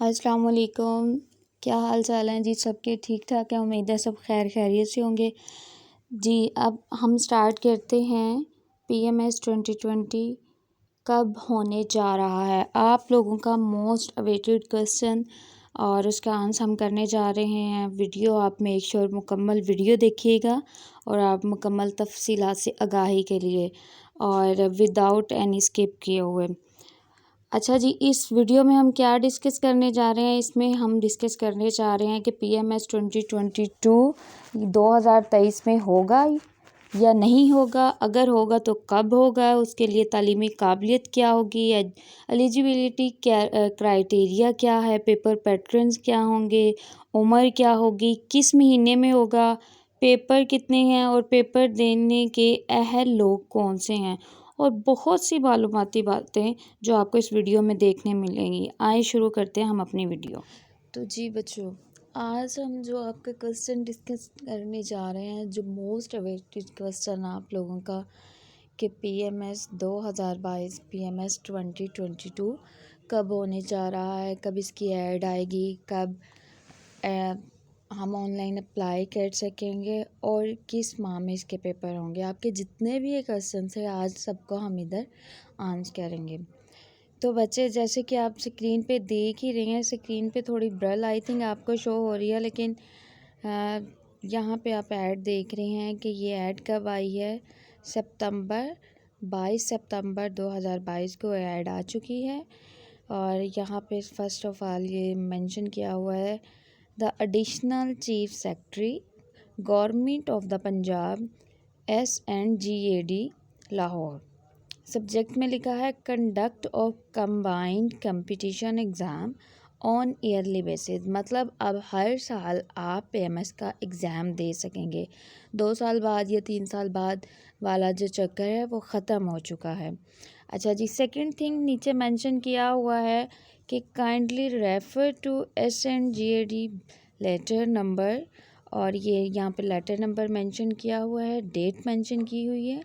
अस्सलाम वालेकुम। क्या हाल चाल हैं जी? सबके ठीक ठाक है? उम्मीद है सब खैर खैरियत से होंगे जी। अब हम स्टार्ट करते हैं। PMS 2020 कब होने जा रहा है? आप लोगों का मोस्ट अवेटेड क्वेश्चन और उसका आंसर हम करने जा रहे हैं। वीडियो आप मेक श्योर मुकम्मल वीडियो देखिएगा और आप मुकम्मल तफसीलात से आगाही के लिए और विदाउट एनी स्किप किए हुए। अच्छा जी, इस वीडियो में हम क्या डिस्कस करने जा रहे हैं? इसमें हम डिस्कस करने जा रहे हैं कि PMS 2022 2023 में होगा या नहीं होगा। अगर होगा तो कब होगा, उसके लिए तालीमी काबिलियत क्या होगी, एलिजिबिलिटी क्या, क्राइटेरिया क्या है, पेपर पैटर्न्स क्या होंगे, उम्र क्या होगी, किस महीने में होगा, पेपर कितने हैं और पेपर देने के अहल लोग कौन से हैं, और बहुत सी मालूमाती बातें जो आपको इस वीडियो में देखने मिलेंगी। आइए शुरू करते हैं हम अपनी वीडियो। तो जी बच्चों, आज हम जो आपका क्वेश्चन डिस्कस करने जा रहे हैं, जो मोस्ट अवेटेड क्वेश्चन आप लोगों का कि PMS 2022 PMS 2022 कब होने जा रहा है, कब इसकी ऐड आएगी, कब हम ऑनलाइन अप्लाई कर सकेंगे और किस माह में इसके पेपर होंगे। आपके जितने भी ये क्वेश्चन है आज सबको हम इधर आंसर करेंगे। तो बच्चे, जैसे कि आप स्क्रीन पे देख ही रहे हैं, स्क्रीन पे थोड़ी ब्रल आई थिंक आपको शो हो रही है, लेकिन यहाँ पे आप ऐड देख रहे हैं कि ये ऐड कब आई है। 22 सितंबर 2022 को ऐड आ चुकी है और यहाँ पे फर्स्ट ऑफ ऑल ये मेंशन किया हुआ है, the additional chief secretary government of the Punjab SNGAD Lahore. Subject में लिखा है conduct of combined competition exam on yearly basis. मतलब अब हर साल आप PMS का एग्ज़ाम दे सकेंगे। 2 साल बाद या 3 साल बाद वाला जो चक्कर है वो ख़त्म हो चुका है। अच्छा जी, सेकंड थिंग नीचे मेंशन किया हुआ है कि kindly refer to SNGAD letter number, और ये यहाँ पे लेटर नंबर मेंशन किया हुआ है, डेट मेंशन की हुई है,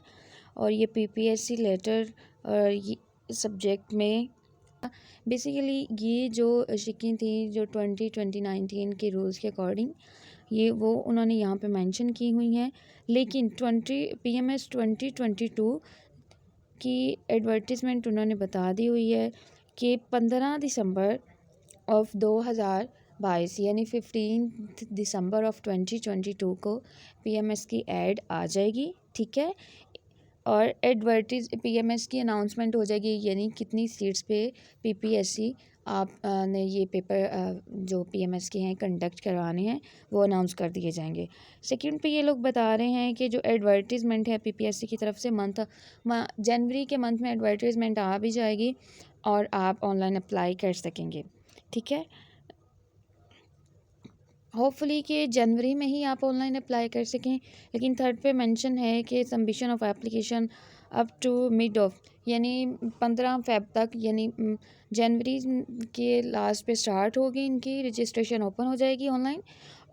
और ये PPSC लेटर और ये सब्जेक्ट में बेसिकली ये जो शिकें थी जो 2019 के रूल्स के अकॉर्डिंग ये वो उन्होंने यहाँ पे मेंशन की हुई हैं। लेकिन PMS 2022 की एडवर्टीज़मेंट उन्होंने बता दी हुई है कि 15 दिसंबर ऑफ 2022 यानी 15 दिसंबर ऑफ 2022 को PMS की ऐड आ जाएगी। ठीक है, और PMS की अनाउंसमेंट हो जाएगी, यानी कितनी सीट्स पे PPSC आप ने ये पेपर जो PMS के हैं कंडक्ट करवाने हैं वो अनाउंस कर दिए जाएंगे। सेकंड पे ये लोग बता रहे हैं कि जो एडवर्टीज़मेंट है PPSC की तरफ से जनवरी के मंथ में एडवर्टीज़मेंट आ भी जाएगी और आप ऑनलाइन अप्लाई कर सकेंगे। ठीक है, होपफुली कि जनवरी में ही आप ऑनलाइन अप्लाई कर सकें। लेकिन थर्ड पे मेंशन है कि submission of application up to mid of, यानी 15 फ़ेब तक, यानी जनवरी के लास्ट पे स्टार्ट होगी इनकी रजिस्ट्रेशन ओपन हो जाएगी ऑनलाइन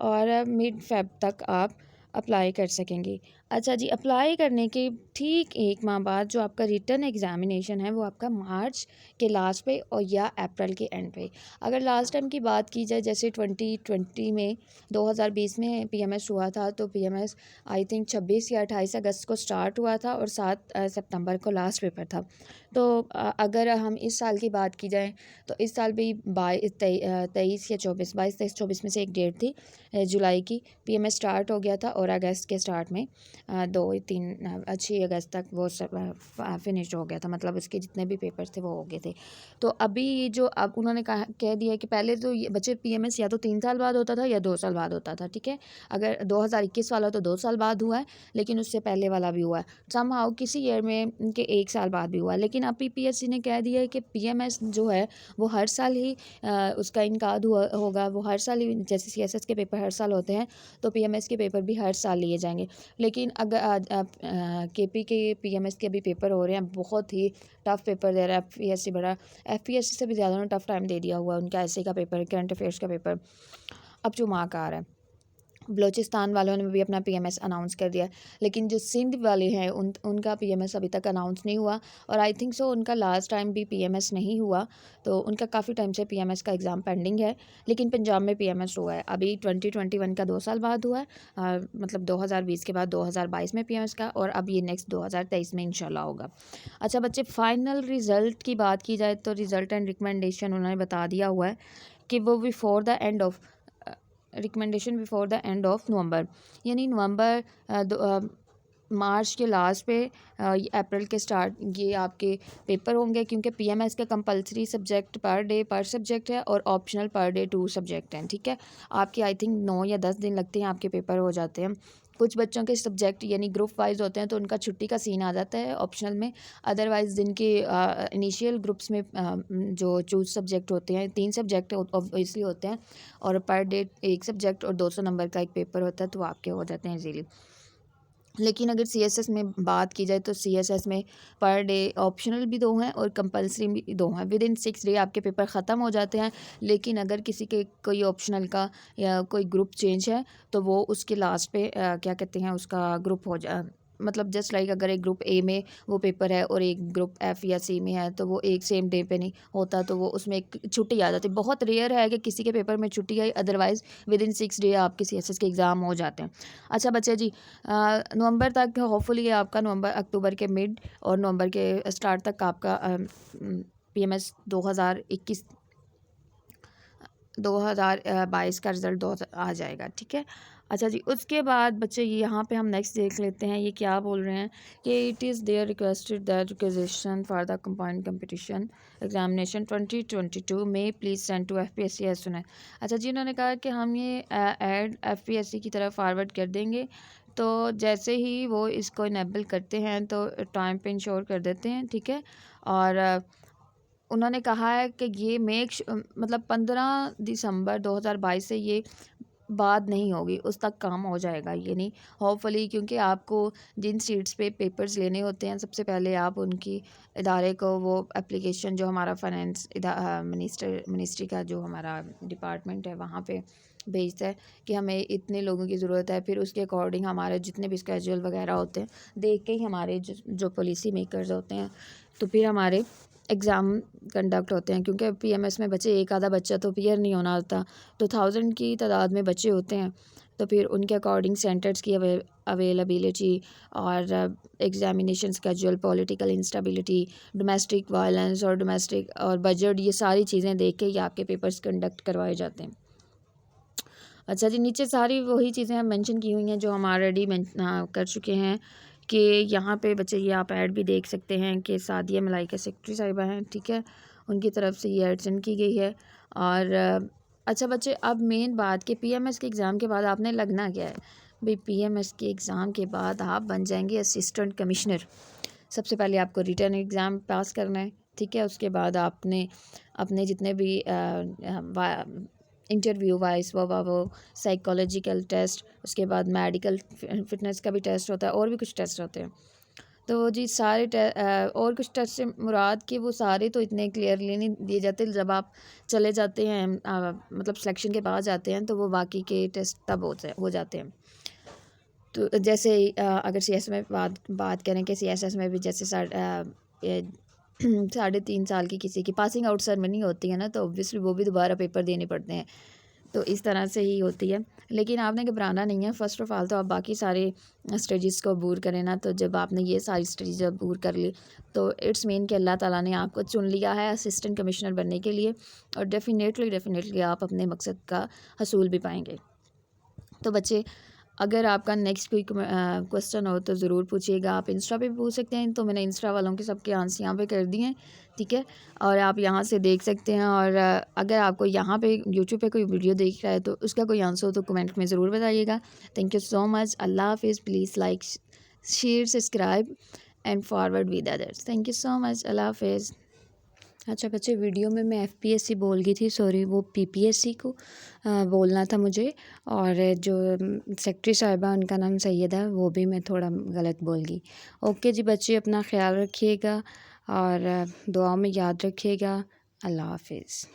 और मिड फ़ेब तक आप अप्लाई कर सकेंगे। अच्छा जी, अप्लाई करने के ठीक 1 माह बाद जो आपका रिटन एग्ज़ामिनेशन है वो आपका मार्च के लास्ट पे और या अप्रैल के एंड पे। अगर लास्ट टाइम की बात की जाए, जैसे 2020 में 2020 में PMS हुआ था, तो PMS आई थिंक 26 या 28 अगस्त को स्टार्ट हुआ था और 7 सितंबर को लास्ट पेपर था। तो अगर हम इस साल की बात की जाए तो इस साल भी 23 या 24, 22 23 24 में से एक डेट थी जुलाई की, PMS स्टार्ट हो गया था और अगस्त के स्टार्ट में 6 अगस्त तक वो फिनिश हो गया था। मतलब उसके जितने भी पेपर्स थे वो हो गए थे। तो अभी जो अब उन्होंने कह दिया कि पहले तो ये बच्चे PMS या तो 3 साल बाद होता था या 2 साल बाद होता था। ठीक है, अगर 2021 वाला तो 2 साल बाद हुआ है, लेकिन उससे पहले वाला भी हुआ है, समहाउ किसी ईयर में के 1 साल बाद भी हुआ है। लेकिन अब PPSC ने कह दिया है कि PMS जो है वो हर साल ही उसका इनकाद होगा, वो हर साल ही, जैसे CSS के पेपर हर साल होते हैं तो PMS के पेपर भी हर साल लिए जाएंगे। लेकिन अगर KP के PMS के भी पेपर हो रहे हैं, बहुत ही टफ़ पेपर दे रहा है FPSC, बड़ा FPSC से भी ज़्यादा उन्होंने टफ़ टाइम दे दिया हुआ है उनका ऐसे का पेपर, करंट अफेयर्स का पेपर अब जो मार्क आ रहा है। बलूचिस्तान वालों ने भी अपना पीएमएस अनाउंस कर दिया, लेकिन जो सिंध वाले हैं उनका पीएमएस अभी तक अनाउंस नहीं हुआ। और आई थिंक सो उनका लास्ट टाइम भी पीएमएस नहीं हुआ, तो उनका काफ़ी टाइम से पीएमएस का एग्ज़ाम पेंडिंग है। लेकिन पंजाब में पीएमएस हुआ है अभी 2021 का 2 साल बाद हुआ है, मतलब 2020 के बाद 2022 में पीएमएस का, और अब ये नेक्स्ट 2023 में इंशाल्लाह होगा। अच्छा बच्चे, फाइनल रिज़ल्ट की बात की जाए तो रिज़ल्ट एंड रिकमेंडेशन उन्होंने बता दिया हुआ है कि वो before the end of recommendation before the end of November, यानी नवंबर मार्च के लास्ट पे अप्रैल के स्टार्ट ये आपके पेपर होंगे, क्योंकि पीएमएस का कंपलसरी सब्जेक्ट पर सब्जेक्ट है और ऑप्शनल पर डे 2 सब्जेक्ट हैं। ठीक है, आपके आई थिंक 9 या 10 दिन लगते हैं, आपके पेपर हो जाते हैं। कुछ बच्चों के सब्जेक्ट यानी ग्रुप वाइज होते हैं तो उनका छुट्टी का सीन आ जाता है ऑप्शनल में। अदरवाइज़ जिनके इनिशियल ग्रुप्स में जो चूज सब्जेक्ट होते हैं, 3 सब्जेक्ट ऑब्वियसली होते हैं, और पर डे 1 सब्जेक्ट और 200 नंबर का एक पेपर होता है, तो आपके हो जाते हैं इजीली। लेकिन अगर सीएसएस में बात की जाए तो सीएसएस में पर डे ऑप्शनल भी 2 हैं और कंपलसरी भी 2 हैं। विदिन 6 डे आपके पेपर ख़त्म हो जाते हैं। लेकिन अगर किसी के कोई ऑप्शनल का या कोई ग्रुप चेंज है तो वो उसके लास्ट पे क्या कहते हैं, उसका ग्रुप हो जा मतलब जस्ट लाइक अगर एक ग्रुप ए में वो पेपर है और एक ग्रुप एफ या सी में है, तो वो एक सेम डे पे नहीं होता, तो वो उसमें एक छुट्टी आ जाती है। बहुत रेयर है कि किसी के पेपर में छुट्टी आई, अदरवाइज़ विदिन 6 डे आपके सीएसएस के एग्ज़ाम हो जाते हैं। अच्छा बच्चे जी, नवंबर तक होपफुली आपका नवंबर अक्टूबर के मिड और नवंबर के स्टार्ट तक आपका पीएमएस 2022 का रिज़ल्ट दो आ जाएगा। ठीक है, अच्छा जी, उसके बाद बच्चे यहाँ पे हम नेक्स्ट देख लेते हैं, ये क्या बोल रहे हैं कि it is there requested that requisition for the combined competition examination 2022 में please send to FPSC as soon. अच्छा जी, उन्होंने कहा कि हम ये ऐड एफपीएससी की तरफ फॉरवर्ड कर देंगे, तो जैसे ही वो इसको इनेबल करते हैं तो टाइम पे इंश्योर कर देते हैं। ठीक है, और उन्होंने कहा है कि ये मतलब 15 दिसंबर 2022 से ये बात नहीं होगी, उस तक काम हो जाएगा ये नहीं होपफुली, क्योंकि आपको जिन सीट्स पे पेपर्स लेने होते हैं सबसे पहले आप उनकी इदारे को वो एप्लीकेशन जो हमारा फाइनेंस मिनिस्ट्री का जो हमारा डिपार्टमेंट है वहाँ पे भेजता है कि हमें इतने लोगों की ज़रूरत है। फिर उसके अकॉर्डिंग हमारे जितने भी स्केड्यूल वगैरह होते हैं देख के ही हमारे जो पॉलिसी मेकर्स होते हैं तो फिर हमारे एग्ज़ाम कंडक्ट होते हैं। क्योंकि पीएमएस में बच्चे एक आधा बच्चा तो क्लियर नहीं होना होता, तो 1000 की तादाद में बच्चे होते हैं, तो फिर उनके अकॉर्डिंग सेंटर्स की अवेलेबिलिटी और examination schedule, political instability, domestic violence और डोमेस्टिक और बजट, ये सारी चीज़ें देख के ही आपके पेपर्स कंडक्ट करवाए जाते हैं। अच्छा जी, नीचे सारी वही चीज़ें हम मेंशन की हुई हैं जो हम ऑलरेडी कर चुके हैं कि यहाँ पे बच्चे ये आप ऐड भी देख सकते हैं कि सादिया मलाइका सेक्रेटरी साहिबा हैं। ठीक है, उनकी तरफ से ये ऐड सेंड की गई है। और अच्छा बच्चे, अब मेन बात कि पीएमएस के एग्ज़ाम के बाद आपने लगना क्या है भाई। पीएमएस के एग्ज़ाम के बाद आप बन जाएंगे असिस्टेंट कमिश्नर। सबसे पहले आपको रिटर्न एग्ज़ाम पास करना है। ठीक है, उसके बाद आपने अपने जितने भी इंटरव्यू वाइज वो साइकोलॉजिकल टेस्ट, उसके बाद मेडिकल फिटनेस का भी टेस्ट होता है और भी कुछ टेस्ट होते हैं। तो जी सारे और कुछ टेस्ट से मुराद कि वो सारे तो इतने क्लियरली नहीं दिए जाते, जब आप चले जाते हैं मतलब सिलेक्शन के बाद जाते हैं तो वो बाकी के टेस्ट तब हो जाते हैं। तो जैसे अगर सीएस में बात करें कि सीएसएस में भी जैसे 3.5 साल की किसी की पासिंग आउट सेरेमनी होती है ना, तो ऑब्वियसली वो भी दोबारा पेपर देने पड़ते हैं, तो इस तरह से ही होती है। लेकिन आपने घबराना नहीं है। फ़र्स्ट ऑफ़ ऑल तो आप बाकी सारे स्टेजेस को अबूर करें ना, तो जब आपने ये सारी स्टेजेस अबूर कर ली तो इट्स मीन कि अल्लाह ताला ने आपको चुन लिया है असिस्टेंट कमिश्नर बनने के लिए, और डेफिनेटली आप अपने मकसद का हसूल भी पाएंगे। तो बच्चे, अगर आपका नेक्स्ट कोई क्वेश्चन हो तो ज़रूर पूछिएगा। आप इंस्टा पे भी पूछ सकते हैं, तो मैंने इंस्टा वालों के सबके आंसर यहाँ पे कर दिए हैं। ठीक है, और आप यहाँ से देख सकते हैं। और अगर आपको यहाँ पे यूट्यूब पे कोई वीडियो देख रहा है तो उसका कोई आंसर हो तो कमेंट में ज़रूर बताइएगा। Thank you so much. अल्लाह हाफिज़। Please like, share, subscribe and forward with others. Thank you so much. अल्लाह हाफिज़। अच्छा बच्चे, वीडियो में मैं एफपीएससी बोल गई थी, सॉरी, वो पीपीएससी को बोलना था मुझे। और जो सेक्रेटरी साहिबा उनका नाम सैयद है, वो भी मैं थोड़ा गलत बोल गई। ओके जी बच्चे, अपना ख्याल रखिएगा और दुआ में याद रखिएगा। अल्लाह हाफिज़।